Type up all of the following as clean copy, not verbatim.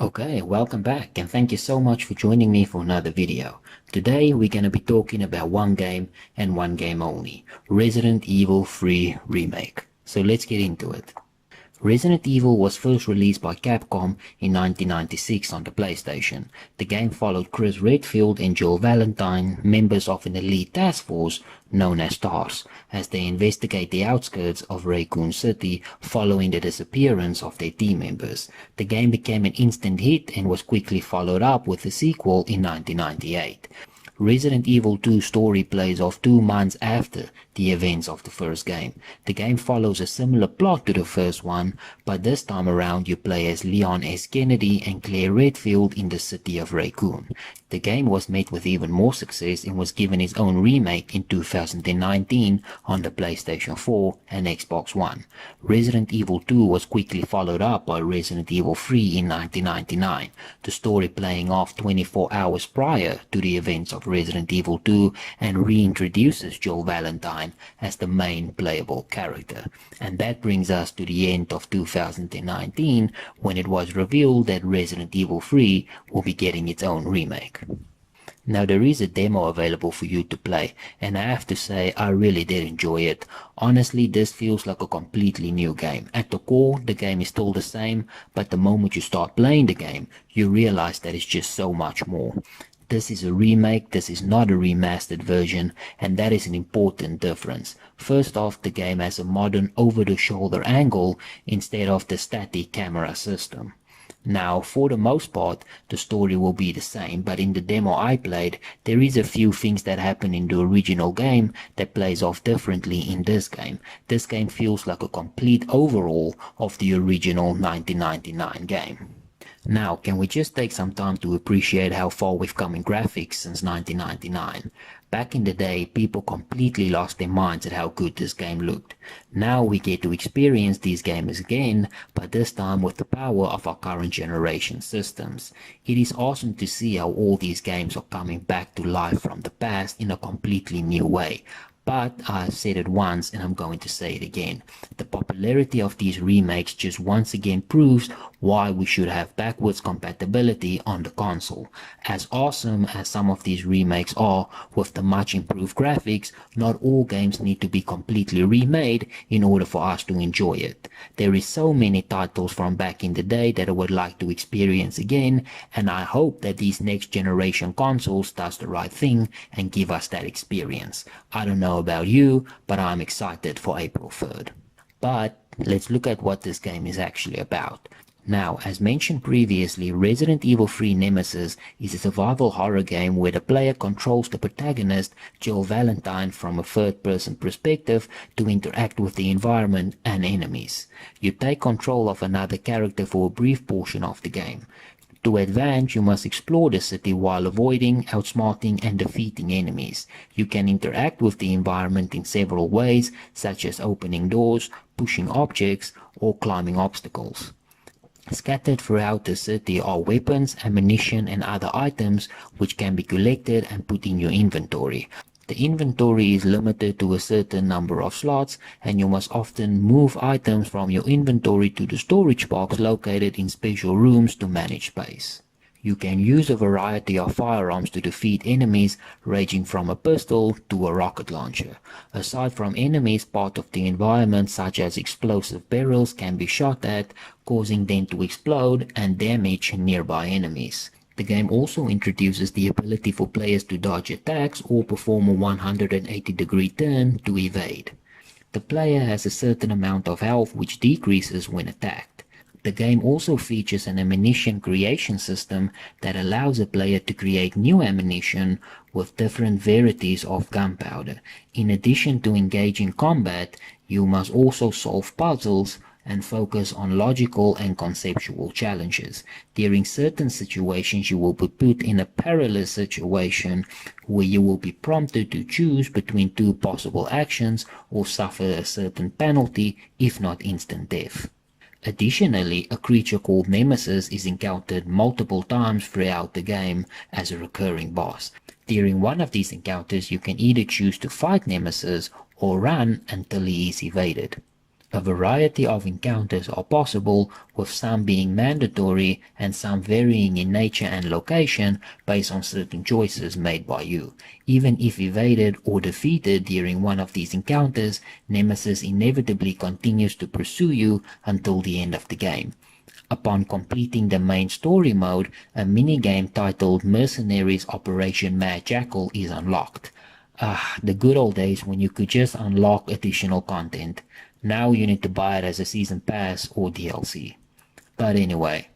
Okay, welcome back and thank you so much for joining me for another video. Today we're going to be talking about one game and one game only, Resident Evil 3 Remake. So let's get into it. Resident Evil was first released by Capcom in 1996 on the PlayStation. The game followed Chris Redfield and Joel Valentine, members of an elite task force known as STARS, as they investigate the outskirts of Raccoon City following the disappearance of their team members. The game became an instant hit and was quickly followed up with a sequel in 1998. Resident Evil 2 story plays off 2 months after the events of the first game. The game follows a similar plot to the first one, but this time around you play as Leon S. Kennedy and Claire Redfield in the city of Raccoon. The game was met with even more success and was given its own remake in 2019 on the PlayStation 4 and Xbox One. Resident Evil 2 was quickly followed up by Resident Evil 3 in 1999, the story playing off 24 hours prior to the events of Resident Evil 2 and reintroduces Joel Valentine as the main playable character. And that brings us to the end of 2019 when it was revealed that Resident Evil 3 will be getting its own remake. Now there is a demo available for you to play, and I have to say I really did enjoy it. Honestly, this feels like a completely new game. At the core, the game is still the same, but the moment you start playing the game, you realize that it's just so much more. This is a remake, this is not a remastered version, and that is an important difference. First off, the game has a modern over-the-shoulder angle instead of the static camera system. Now, for the most part, the story will be the same, but in the demo I played, there is a few things that happen in the original game that plays off differently in this game. This game feels like a complete overhaul of the original 1999 game. Now, can we just take some time to appreciate how far we've come in graphics since 1999? Back in the day, people completely lost their minds at how good this game looked. Now we get to experience these games again, but this time with the power of our current generation systems. It is awesome to see how all these games are coming back to life from the past in a completely new way. But I've said it once and I'm going to say it again. The popularity of these remakes just once again proves why we should have backwards compatibility on the console. As awesome as some of these remakes are with the much improved graphics, not all games need to be completely remade in order for us to enjoy it. There is so many titles from back in the day that I would like to experience again, and I hope that these next generation consoles does the right thing and give us that experience. I don't know about you, but I'm excited for April 3rd. But let's look at what this game is actually about. Now, as mentioned previously, Resident Evil 3 Nemesis is a survival horror game where the player controls the protagonist, Joel Valentine, from a third-person perspective to interact with the environment and enemies. You take control of another character for a brief portion of the game. To advance, you must explore the city while avoiding, outsmarting, and defeating enemies. You can interact with the environment in several ways, such as opening doors, pushing objects, or climbing obstacles. Scattered throughout the city are weapons, ammunition, and other items which can be collected and put in your inventory. The inventory is limited to a certain number of slots, and you must often move items from your inventory to the storage box located in special rooms to manage space. You can use a variety of firearms to defeat enemies, ranging from a pistol to a rocket launcher. Aside from enemies, part of the environment such as explosive barrels can be shot at, causing them to explode and damage nearby enemies. The game also introduces the ability for players to dodge attacks or perform a 180-degree turn to evade. The player has a certain amount of health which decreases when attacked. The game also features an ammunition creation system that allows a player to create new ammunition with different varieties of gunpowder. In addition to engaging combat, you must also solve puzzles and focus on logical and conceptual challenges. During certain situations, you will be put in a perilous situation where you will be prompted to choose between two possible actions or suffer a certain penalty, if not instant death. Additionally, a creature called Nemesis is encountered multiple times throughout the game as a recurring boss. During one of these encounters, you can either choose to fight Nemesis or run until he is evaded. A variety of encounters are possible, with some being mandatory and some varying in nature and location based on certain choices made by you. Even if evaded or defeated during one of these encounters, Nemesis inevitably continues to pursue you until the end of the game. Upon completing the main story mode, a minigame titled Mercenaries Operation Mad Jackal is unlocked. The good old days when you could just unlock additional content. Now you need to buy it as a season pass or DLC. But anyway,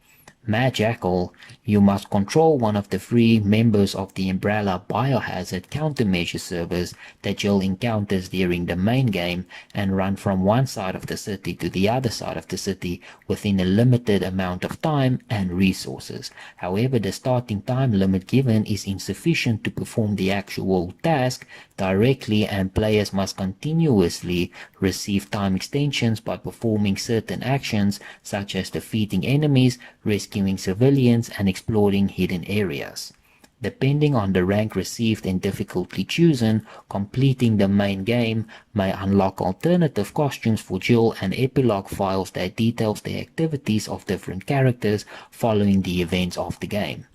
Mad Jackal, you must control one of the three members of the Umbrella Biohazard countermeasure servers that Jill encounters during the main game and run from one side of the city to the other side of the city within a limited amount of time and resources. However, the starting time limit given is insufficient to perform the actual task directly, and players must continuously receive time extensions by performing certain actions such as defeating enemies, rescuing civilians, and exploring hidden areas. Depending on the rank received and difficulty chosen, completing the main game may unlock alternative costumes for Jill and epilogue files that details the activities of different characters following the events of the game.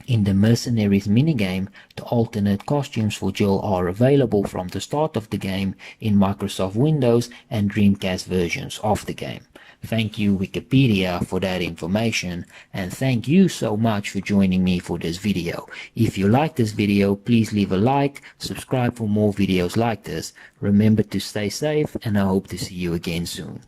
In the Mercenaries minigame, the alternate costumes for Jill are available from the start of the game in Microsoft Windows and Dreamcast versions of the game. Thank you Wikipedia for that information, and thank you so much for joining me for this video. If you like this video, please leave a like, subscribe for more videos like this. Remember to stay safe, and I hope to see you again soon.